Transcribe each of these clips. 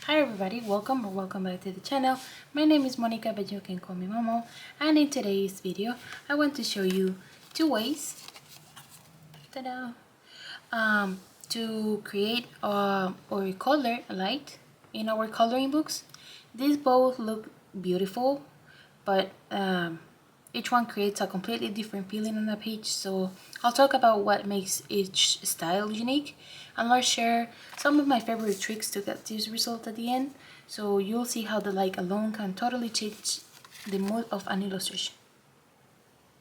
Hi everybody, welcome or welcome back to the channel. My name is Monica, but you can call me Momo. And in today's video, I want to show you two ways to create or color a light in our coloring books. These both look beautiful, but each one creates a completely different feeling on the page. So I'll talk about what makes each style unique, and I'll share some of my favorite tricks to get this result at the end. So you'll see how the light alone can totally change the mood of an illustration.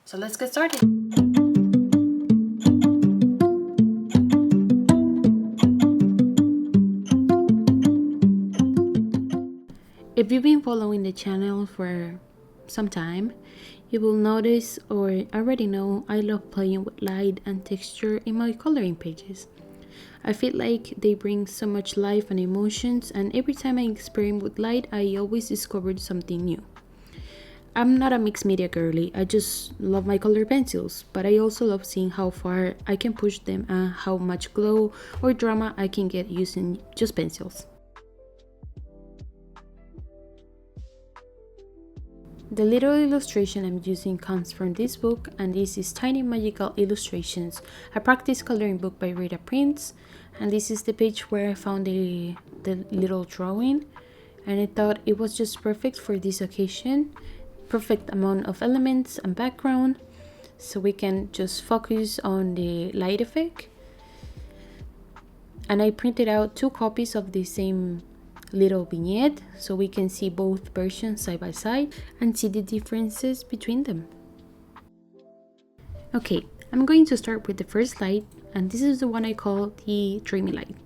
So let's get started. If you've been following the channel for some time, you will notice or already know I love playing with light and texture in my coloring pages. I feel like they bring so much life and emotions, and every time I experiment with light, I always discovered something new. I'm not a mixed media girly, I just love my color pencils, but I also love seeing how far I can push them and how much glow or drama I can get using just pencils. The little illustration I'm using comes from this book, and this is Tiny Magical Illustrations, a practice coloring book by Rita Prince. And this is the page where I found the little drawing, and I thought it was just perfect for this occasion. Perfect amount of elements and background, so we can just focus on the light effect. And I printed out 2 copies of the same little vignette so we can see both versions side by side and see the differences between them. Okay, I'm going to start with the first light, and this is the one I call the dreamy light.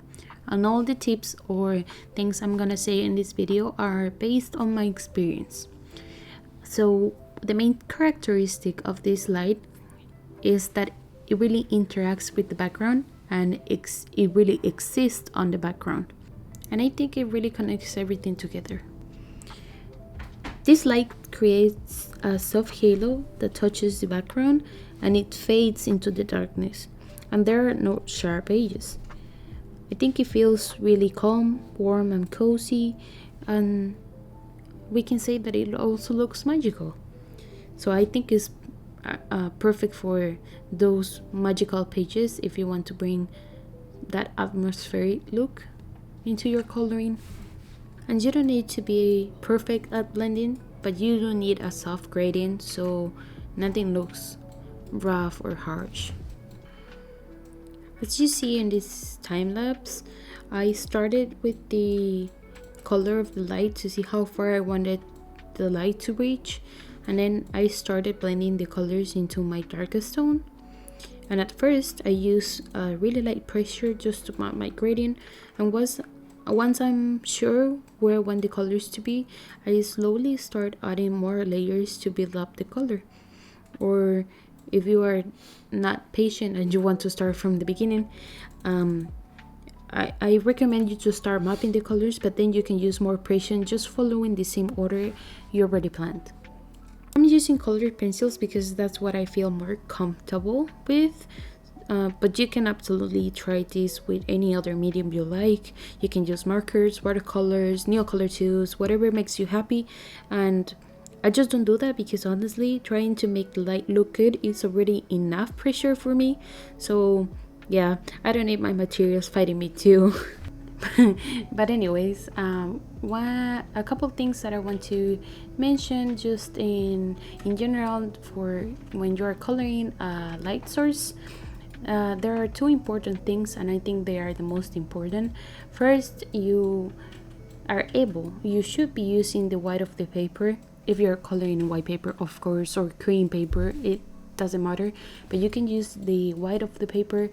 And all the tips or things I'm gonna say in this video are based on my experience. So the main characteristic of this light is that it really interacts with the background, and it really exists on the background. And I think it really connects everything together. This light creates a soft halo that touches the background, and it fades into the darkness, and there are no sharp edges. I think it feels really calm, warm and cozy, and we can say that it also looks magical. So I think it's perfect for those magical pages if you want to bring that atmospheric look into your coloring. And you don't need to be perfect at blending, but you don't need a soft gradient so nothing looks rough or harsh. As you see in this time lapse, I started with the color of the light to see how far I wanted the light to reach, and then I started blending the colors into my darkest tone. And at first I used a really light pressure just to map my gradient, and once I'm sure where I want the colors to be, I slowly start adding more layers to build up the color. Or if you are not patient and you want to start from the beginning, I recommend you to start mapping the colors, but then you can use more patience just following the same order you already planned. I'm using colored pencils because that's what I feel more comfortable with, but you can absolutely try this with any other medium you like. You can use markers, watercolors, Neocolor2s, whatever makes you happy. And I just don't do that because honestly, trying to make the light look good is already enough pressure for me. So yeah, I don't need my materials fighting me too. But anyways, a couple things that I want to mention just in general for when you are coloring a light source. There are 2 important things, and I think they are the most important. First, you should be using the white of the paper. If you're coloring white paper, of course, or cream paper, it doesn't matter, but you can use the white of the paper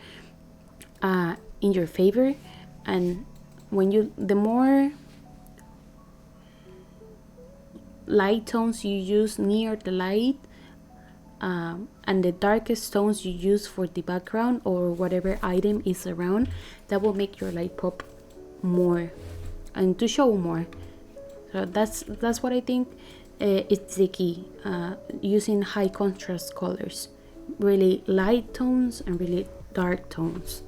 in your favor. And the more light tones you use near the light, and the darkest tones you use for the background or whatever item is around, that will make your light pop more and to show more. So that's what I think. It's the key, using high contrast colors, really light tones and really dark tones.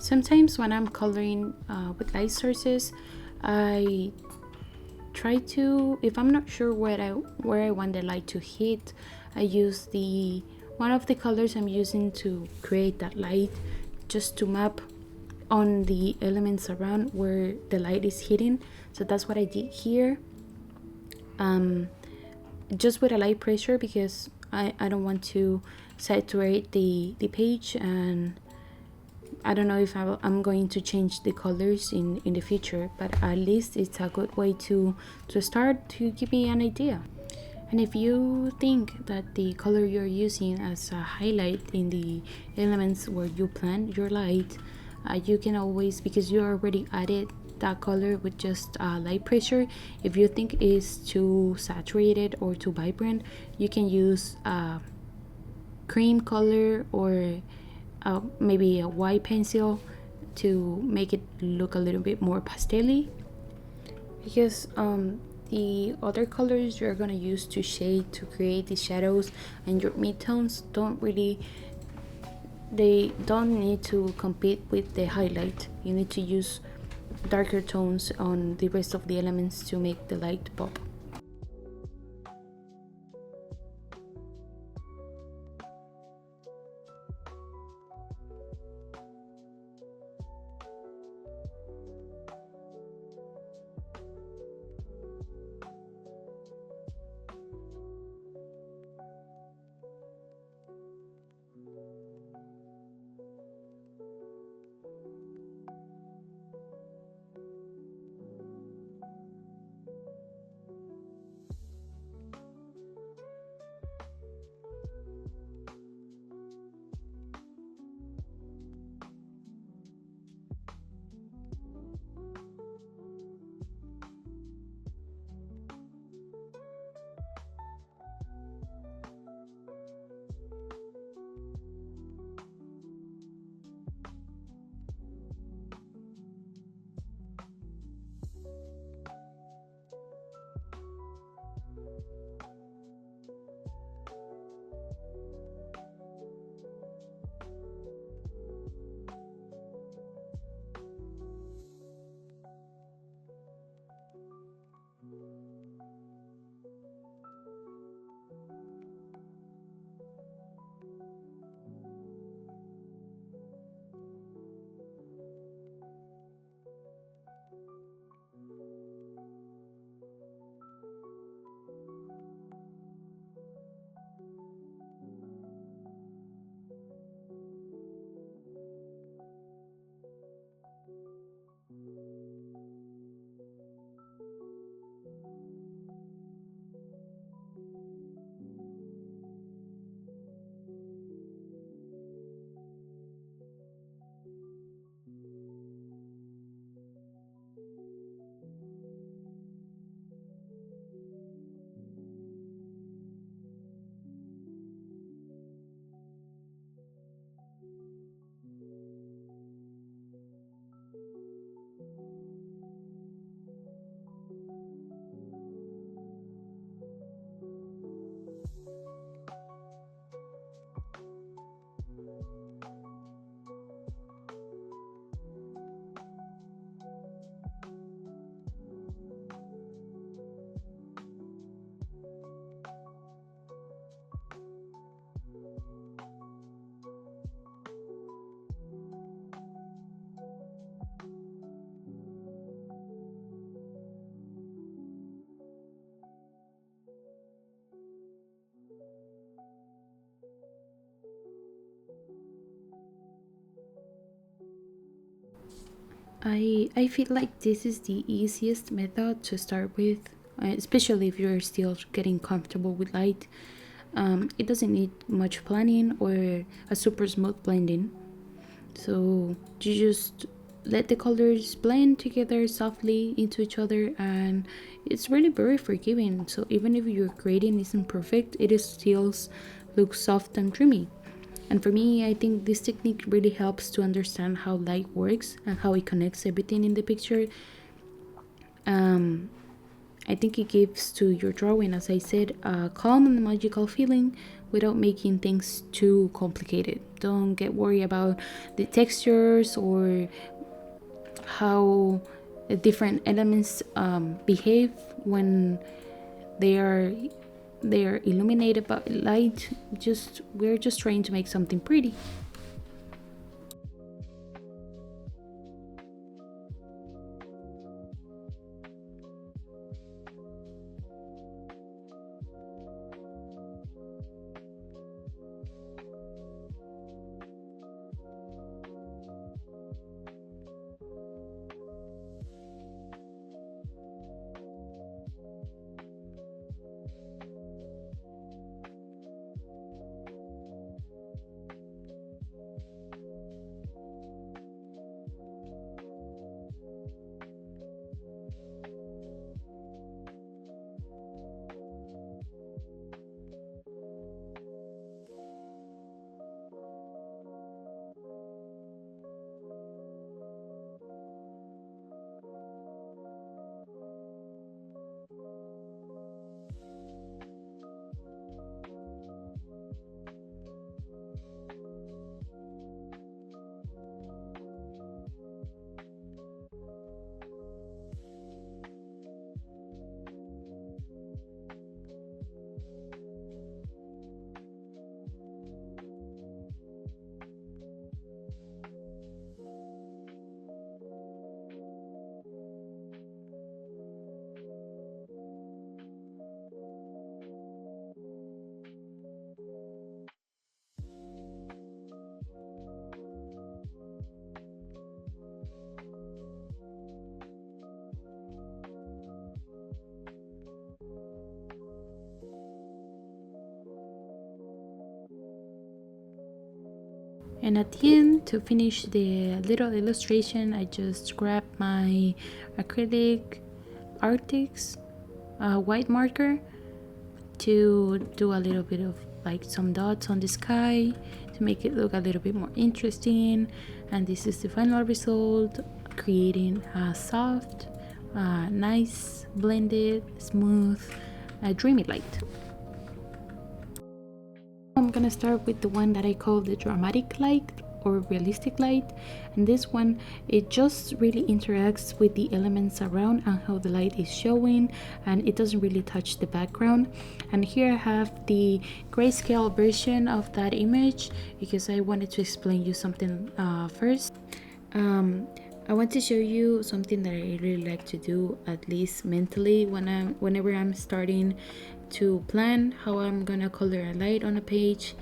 Sometimes when I'm coloring with light sources, I try to, if I'm not sure where I want the light to hit, I use the one of the colors I'm using to create that light, just to map on the elements around where the light is hitting. So that's what I did here, just with a light pressure, because I don't want to saturate the page, and I don't know if I'm going to change the colors in the future, but at least it's a good way to start, to give me an idea. And if you think that the color you're using as a highlight in the elements where you plan your light, you can always, because you already added that color with just light pressure, if you think it's too saturated or too vibrant, you can use cream color, or maybe a white pencil, to make it look a little bit more pastel-y, because the other colors you're gonna use to shade, to create the shadows and your midtones, they don't need to compete with the highlight. You need to use darker tones on the rest of the elements to make the light pop. I feel like this is the easiest method to start with, especially if you're still getting comfortable with light. It doesn't need much planning or a super smooth blending. So you just let the colors blend together softly into each other, and it's really very forgiving. So even if your grading isn't perfect, it is still looks soft and dreamy. And for me, I think this technique really helps to understand how light works and how it connects everything in the picture. I think it gives to your drawing, as I said, a calm and magical feeling without making things too complicated. Don't get worried about the textures or how different elements behave when they are illuminated by light. We're just trying to make something pretty. And at the end, to finish the little illustration, I just grabbed my acrylic Arctics white marker to do a little bit of like some dots on the sky to make it look a little bit more interesting. And this is the final result, creating a soft, nice, blended, smooth, dreamy light. I'm gonna start with the one that I call the dramatic light or realistic light, and this one, it just really interacts with the elements around and how the light is showing, and it doesn't really touch the background. And here I have the grayscale version of that image because I wanted to explain you something first. I want to show you something that I really like to do, at least mentally, whenever I'm starting to plan how I'm gonna color a light on a page.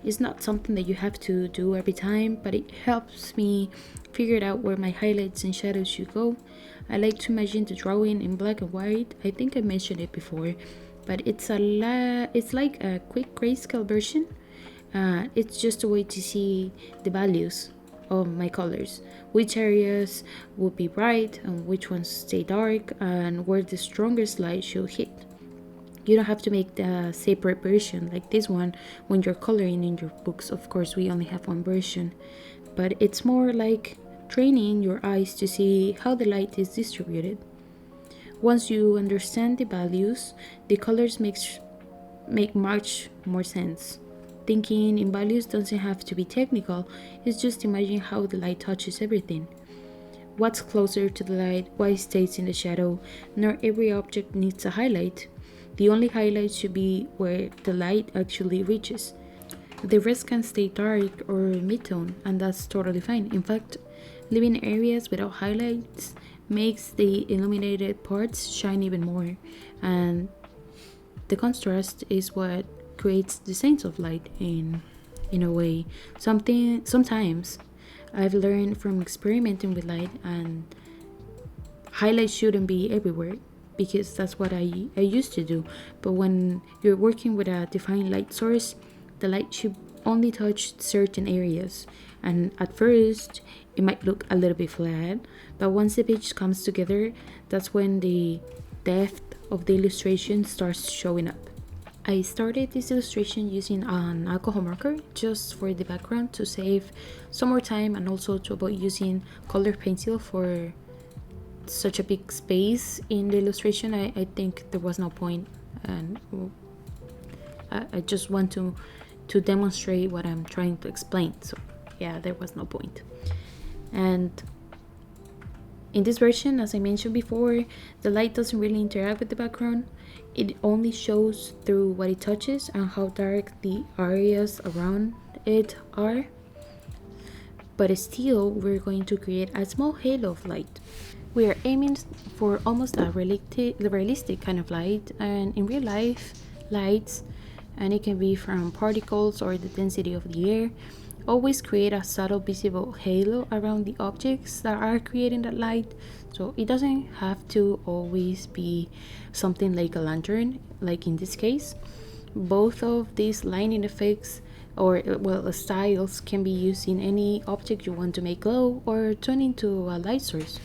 It's not something that you have to do every time, but it helps me figure out where my highlights and shadows should go. I like to imagine the drawing in black and white. I think I mentioned it before, but it's like a quick grayscale version. It's just a way to see the values of my colors, which areas would be bright and which ones stay dark, and where the strongest light should hit. You don't have to make the separate version like this one when you're coloring in your books. Of course, we only have one version, but it's more like training your eyes to see how the light is distributed. Once you understand the values, the colors make much more sense. Thinking in values doesn't have to be technical, it's just imagine how the light touches everything. What's closer to the light, what stays in the shadow. Not every object needs a highlight. The only highlight should be where the light actually reaches. The rest can stay dark or mid-tone, and that's totally fine. In fact, leaving areas without highlights makes the illuminated parts shine even more, and the contrast is what creates the sense of light in a way. Sometimes I've learned from experimenting with light, and highlights shouldn't be everywhere, because that's what I used to do. But when you're working with a defined light source, the light should only touch certain areas, and at first it might look a little bit flat, but once the page comes together, that's when the depth of the illustration starts showing up. I started this illustration using an alcohol marker just for the background to save some more time, and also to avoid using colored pencil for such a big space in the illustration. I think there was no point, and I just want to demonstrate what I'm trying to explain. So yeah, there was no point. And in this version, as I mentioned before, the light doesn't really interact with the background. It only shows through what it touches and how dark the areas around it are. But still, we're going to create a small halo of light. We are aiming for almost a realistic kind of light, and in real life, lights, and it can be from particles or the density of the air, always create a subtle visible halo around the objects that are creating that light. So it doesn't have to always be something like a lantern, like in this case. Both of these lighting effects or well styles can be used in any object you want to make glow or turn into a light source.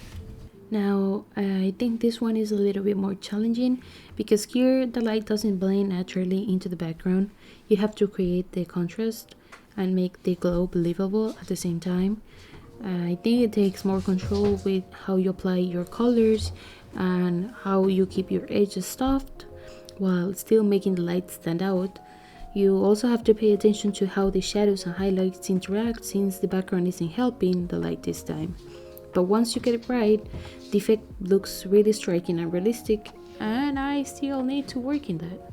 Now, I think this one is a little bit more challenging because here the light doesn't blend naturally into the background. You have to create the contrast and make the glow believable at the same time. I think it takes more control with how you apply your colors and how you keep your edges soft while still making the light stand out. You also have to pay attention to how the shadows and highlights interact since the background isn't helping the light this time. But once you get it right, the effect looks really striking and realistic, and I still need to work in that.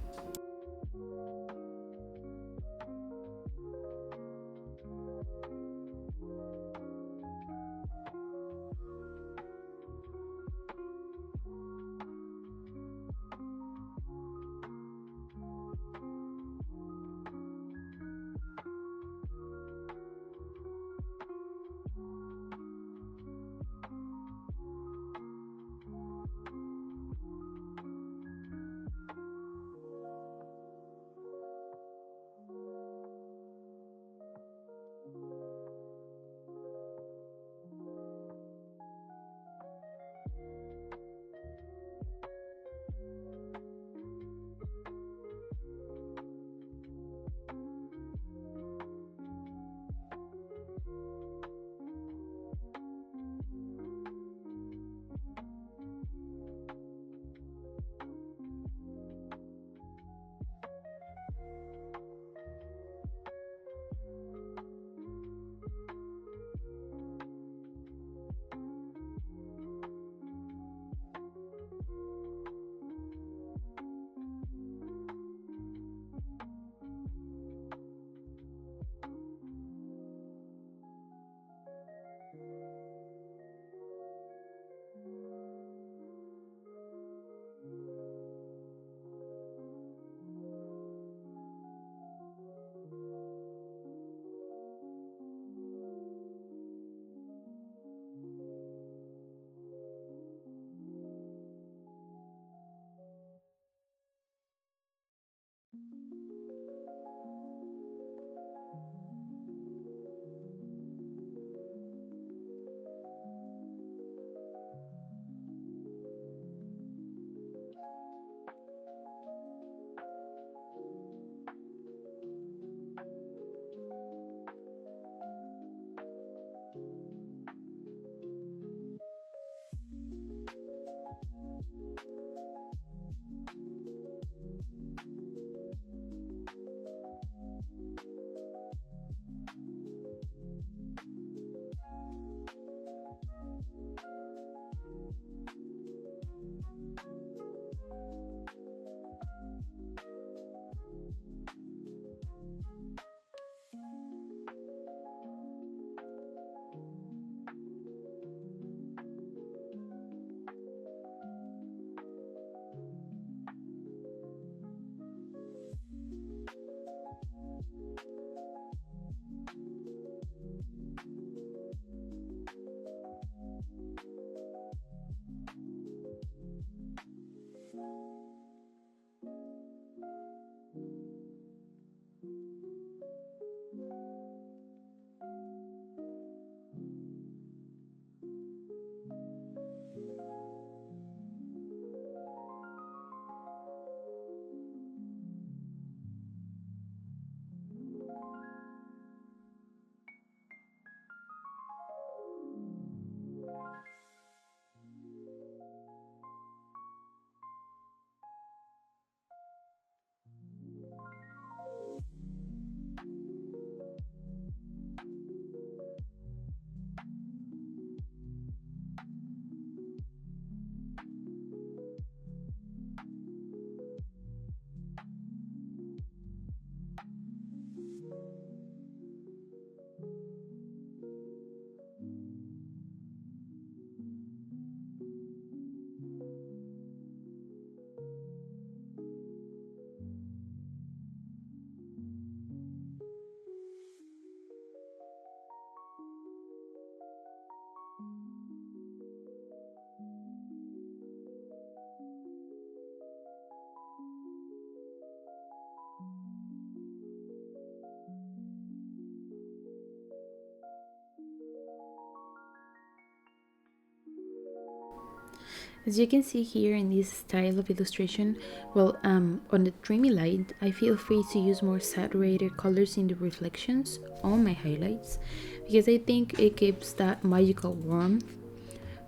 As you can see here in this style of illustration, well, on the dreamy light, I feel free to use more saturated colors in the reflections on my highlights because I think it gives that magical warmth.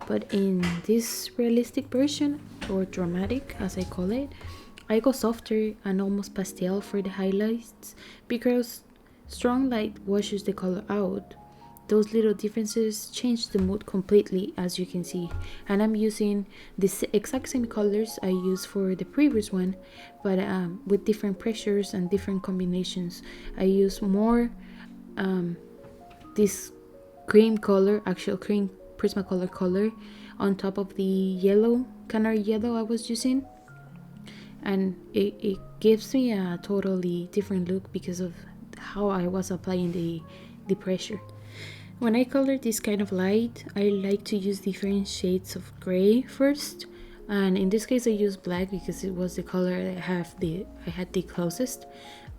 But in this realistic version, or dramatic as I call it, I go softer and almost pastel for the highlights because strong light washes the color out. Those little differences change the mood completely, as you can see, and I'm using the exact same colors I used for the previous one, but with different pressures and different combinations. I use more this cream color, actual cream Prismacolor color, on top of the yellow, canary yellow I was using, and it gives me a totally different look because of how I was applying the pressure. When I color this kind of light, I like to use different shades of gray first, and in this case I use black because it was the color I had the closest,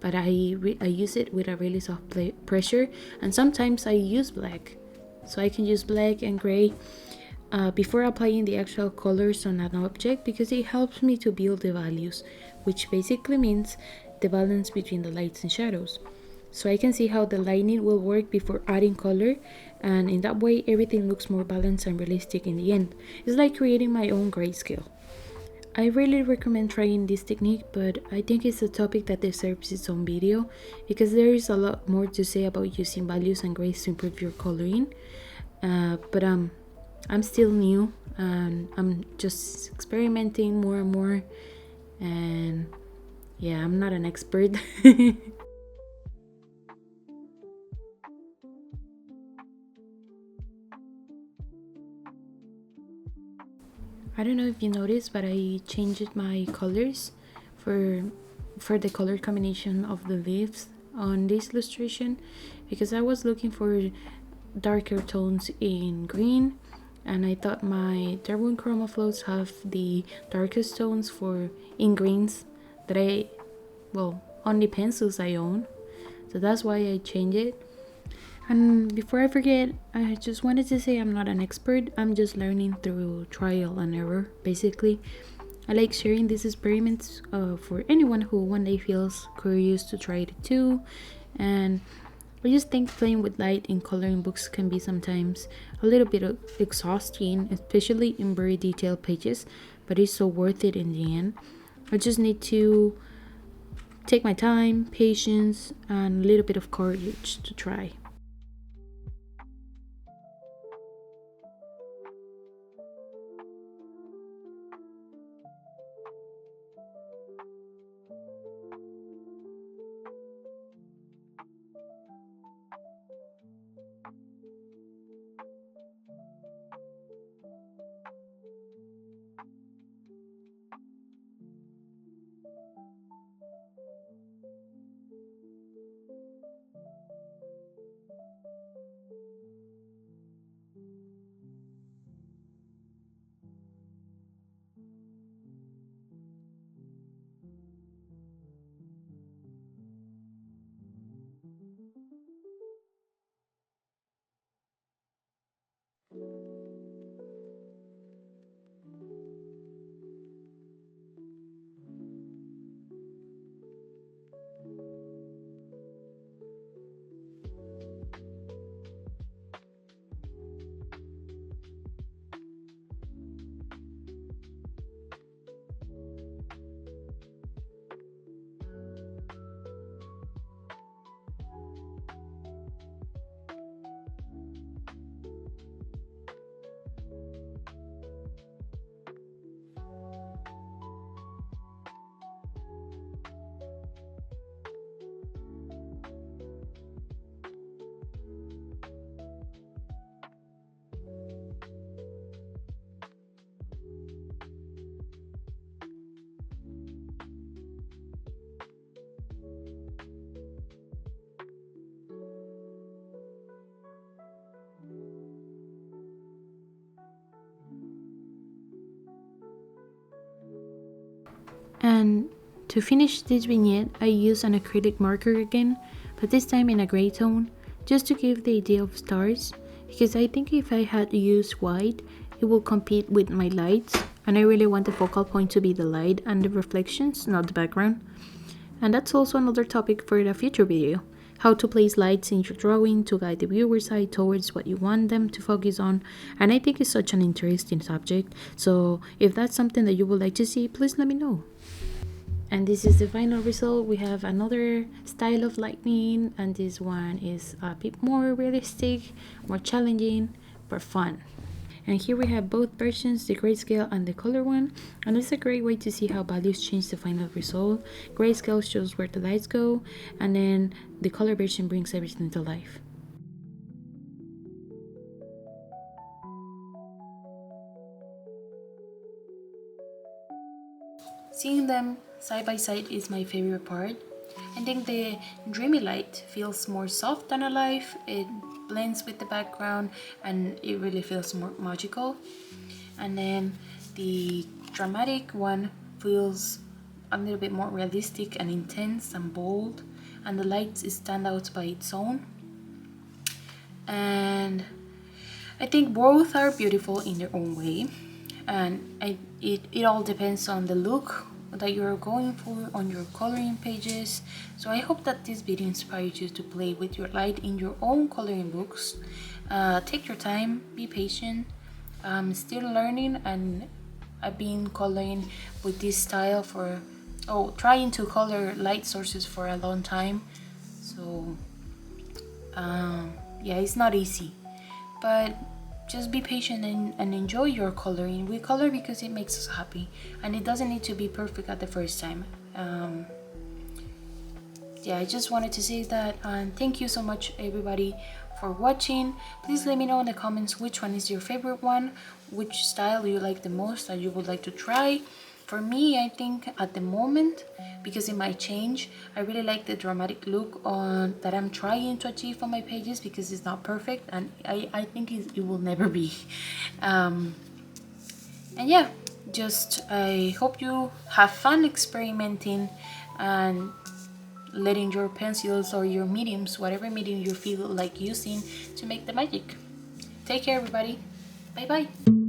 but I use it with a really soft pressure, and sometimes I use black, so I can use black and gray before applying the actual colors on an object because it helps me to build the values, which basically means the balance between the lights and shadows. So I can see how the lighting will work before adding color, and in that way everything looks more balanced and realistic in the end. It's like creating my own grayscale. I really recommend trying this technique, but I think it's a topic that deserves its own video because there is a lot more to say about using values and grays to improve your coloring. But I'm still new and I'm just experimenting more and more, and yeah, I'm not an expert. I don't know if you noticed, but I changed my colors for the color combination of the leaves on this illustration because I was looking for darker tones in green, and I thought my Darwin Chroma floats have the darkest tones for in greens that on the pencils I own, so that's why I changed it. And before I forget, I just wanted to say I'm not an expert. I'm just learning through trial and error, basically. I like sharing these experiments for anyone who one day feels curious to try it too. And I just think playing with light in coloring books can be sometimes a little bit exhausting, especially in very detailed pages, but it's so worth it in the end. I just need to take my time, patience, and a little bit of courage to try. And to finish this vignette, I use an acrylic marker again, but this time in a gray tone, just to give the idea of stars, because I think if I had used white, it will compete with my lights, And I really want the focal point to be the light and the reflections, not the background. And that's also another topic for a future video. How to place lights in your drawing to guide the viewer's eye towards what you want them to focus on. And I think it's such an interesting subject. So if that's something that you would like to see, please let me know. And this is the final result. We have another style of lightning, and this one is a bit more realistic, more challenging, but fun. And here we have both versions, the grayscale and the color one, and it's a great way to see how values change the final result. Grayscale shows where the lights go, and then the color version brings everything to life. Seeing them side by side is my favorite part. I think the dreamy light feels more soft and alive. It blends with the background and it really feels more magical. And then the dramatic one feels a little bit more realistic and intense and bold, and the lights stand out by its own. And I think both are beautiful in their own way, and it all depends on the look that you're going for on your coloring pages. So I hope that this video inspires you to play with your light in your own coloring books. Take your time, be patient. I'm still learning, and I've been coloring with this style for trying to color light sources for a long time. So yeah, it's not easy, but just be patient and enjoy your coloring. We color because it makes us happy, and it doesn't need to be perfect at the first time. Yeah, I just wanted to say that, and thank you so much everybody for watching. Please let me know in the comments which one is your favorite one, which style you like the most that you would like to try. For me, I think at the moment, because it might change, I really like the dramatic look on that I'm trying to achieve on my pages, because it's not perfect, and I think it will never be. And yeah, just I hope you have fun experimenting and letting your pencils or your mediums, whatever medium you feel like using, to make the magic. Take care everybody. Bye bye.